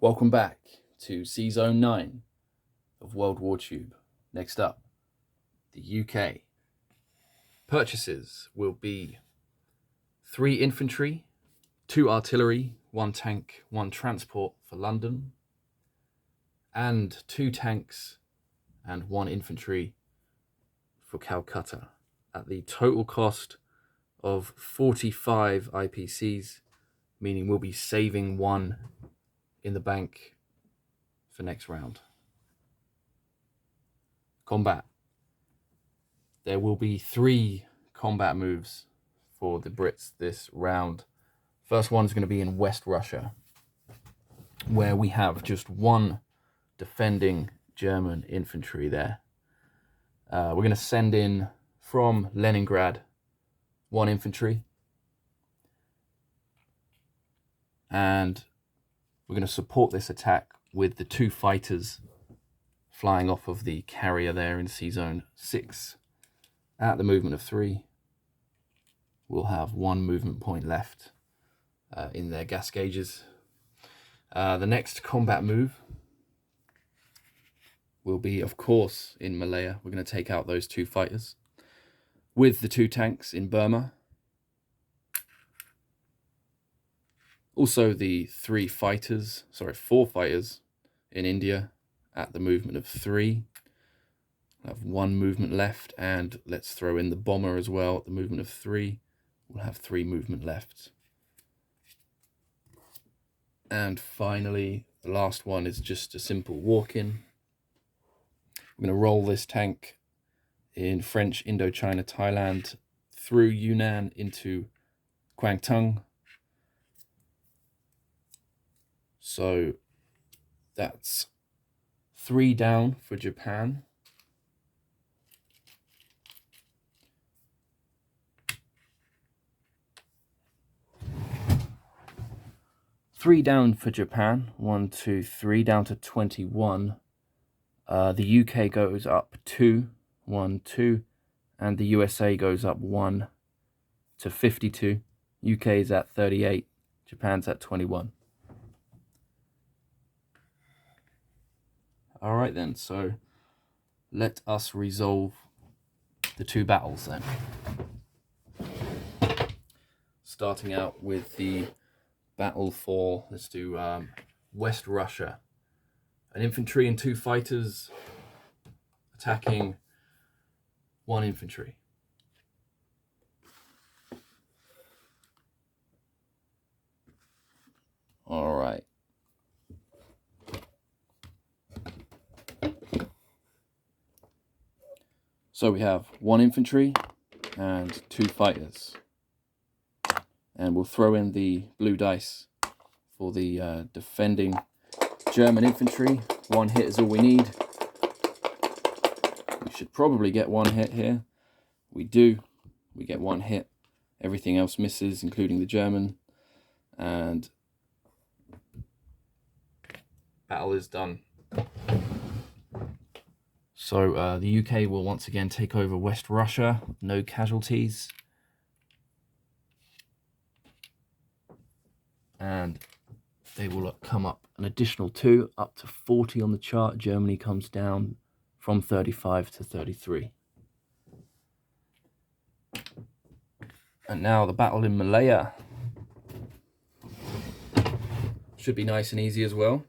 Welcome back to sz9 of WWTube. Next up, the UK. Purchases will be 3 infantry, 2 artillery, 1 tank, 1 transport for London, and 2 tanks and 1 infantry for Calcutta at the total cost of 45 IPCs, meaning we'll be saving 1 in the bank for next round. Combat. There will be 3 combat moves for the Brits this round. First one is going to be in West Russia, where we have just 1 defending German infantry there. We're going to send in from Leningrad 1 infantry, and we're going to support this attack with the 2 fighters flying off of the carrier there in sz9. At the movement of 3, we'll have 1 movement point left in their gas gauges. The next combat move will be, of course, in Malaya. We're going to take out those 2 fighters with the 2 tanks in Burma. Also the 4 fighters in India at the movement of 3. We'll have 1 movement left, and let's throw in the bomber as well at the movement of 3. We'll have 3 movement left. And finally, the last one is just a simple walk-in. We're going to roll this tank in French Indochina, Thailand, through Yunnan into Kwangtung. So that's 3 down for Japan. Three down for Japan. 1, 2, 3 down to 21. The UK goes up 2, 1, 2, and the USA goes up 1 to 52. UK is at 38. Japan's at 21. All right then, so let us resolve the 2 battles then. Starting out with the battle for, let's do West Russia. An infantry and 2 fighters attacking 1 infantry. All right. So we have 1 infantry and 2 fighters. And we'll throw in the blue dice for the defending German infantry. 1 hit is all we need. We should probably get 1 hit here. We do. We get 1 hit. Everything else misses, including the German. And battle is done. So the UK will once again take over West Russia. No casualties. And they will come up an additional 2, up to 40 on the chart. Germany comes down from 35 to 33. And now the battle in Malaya. Should be nice and easy as well.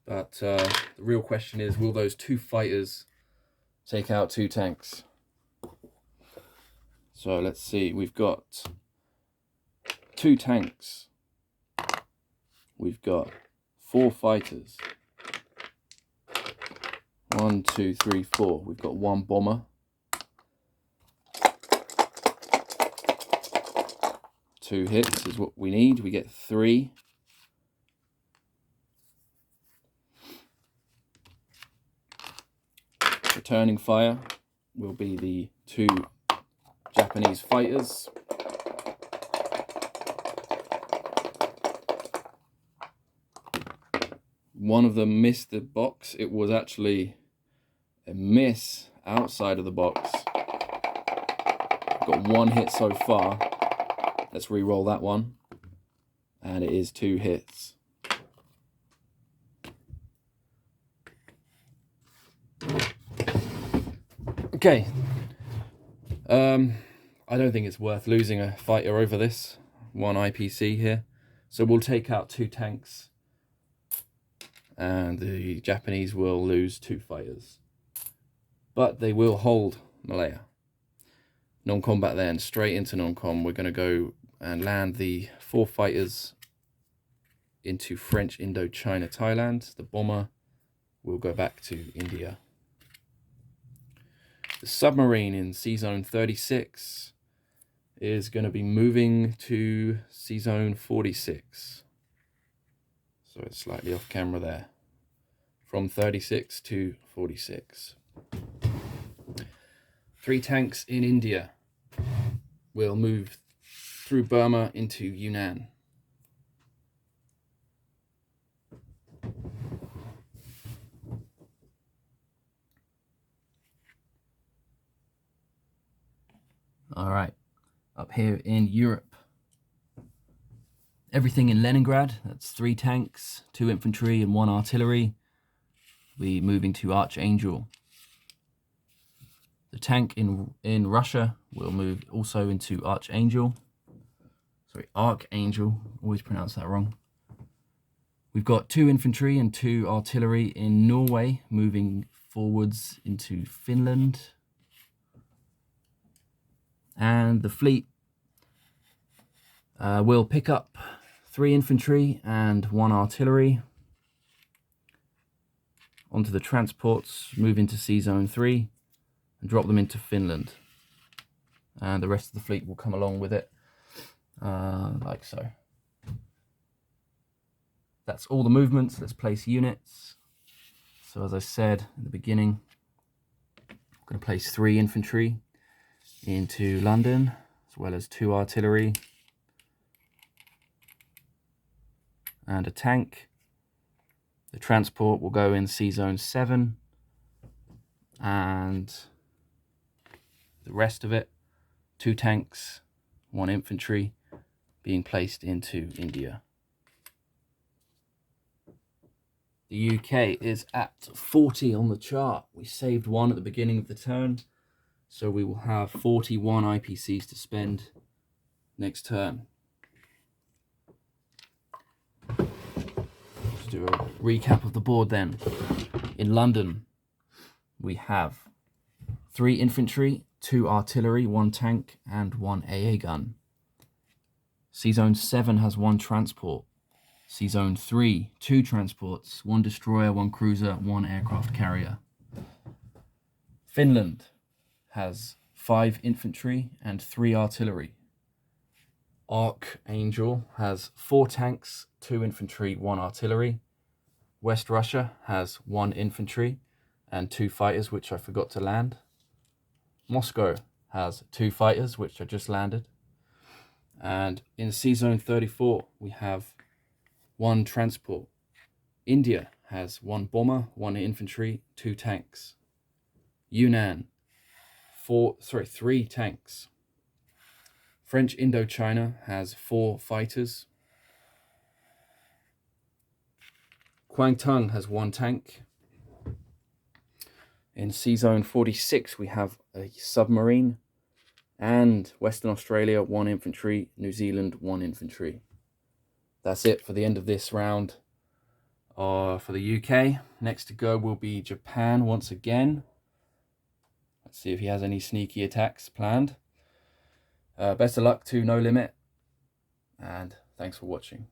But the real question is, will those 2 fighters take out 2 tanks? So let's see, we've got 2 tanks. We've got 4 fighters. 1, 2, 3, 4. We've got 1 bomber. 2 hits is what we need. We get 3. Returning fire will be the 2 Japanese fighters. One of them missed the box. It was actually a miss outside of the box. Got 1 hit so far. Let's re-roll that one. And it is 2 hits. Okay. I don't think it's worth losing a fighter over this. One IPC here. So we'll take out 2 tanks. And the Japanese will lose 2 fighters. But they will hold Malaya. Non-combat then, straight into non-com. We're going to go and land the 4 fighters into French Indochina, Thailand. The bomber will go back to India. The submarine in sz9 36 is going to be moving to sz9 46. So it's slightly off camera there. From 36 to 46. 3 tanks in India will move through Burma into Yunnan. All right, up here in Europe, everything in Leningrad, that's 3 tanks, 2 infantry and 1 artillery. We're moving to Archangel. The tank in Russia will move also into Archangel. Sorry, Archangel, always pronounce that wrong. We've got 2 infantry and 2 artillery in Norway, moving forwards into Finland. And the fleet will pick up 3 infantry and 1 artillery onto the transports, move into sz9 3 and drop them into Finland. And the rest of the fleet will come along with it, like so. That's all the movements. Let's place units. So as I said in the beginning, I'm going to place 3 infantry into London, as well as 2 artillery and a tank. The transport will go in sz9 7, and the rest of it, 2 tanks, 1 infantry, being placed into India. The UK is at 40 on the chart. We saved 1 at the beginning of the turn, so we will have 41 IPCs to spend next turn. Let's do a recap of the board then. In London, we have 3 infantry, 2 artillery, 1 tank, and 1 AA gun. sz9 7 has 1 transport. sz9 3, 2 transports, 1 destroyer, 1 cruiser, 1 aircraft carrier. Finland has 5 infantry and 3 artillery. Archangel has 4 tanks, 2 infantry, 1 artillery. West Russia has 1 infantry and 2 fighters, which I forgot to land. Moscow has 2 fighters, which I just landed. And in sz9 34, we have 1 transport. India has 1 bomber, 1 infantry, 2 tanks. Yunnan, 3 tanks. French Indochina has 4 fighters. Kwangtung has 1 tank. In sz9 46, we have a submarine. And Western Australia, 1 infantry. New Zealand, 1 infantry. That's it for the end of this round for the UK. Next to go will be Japan once again. Let's see if he has any sneaky attacks planned. Best of luck to No Limit, and thanks for watching.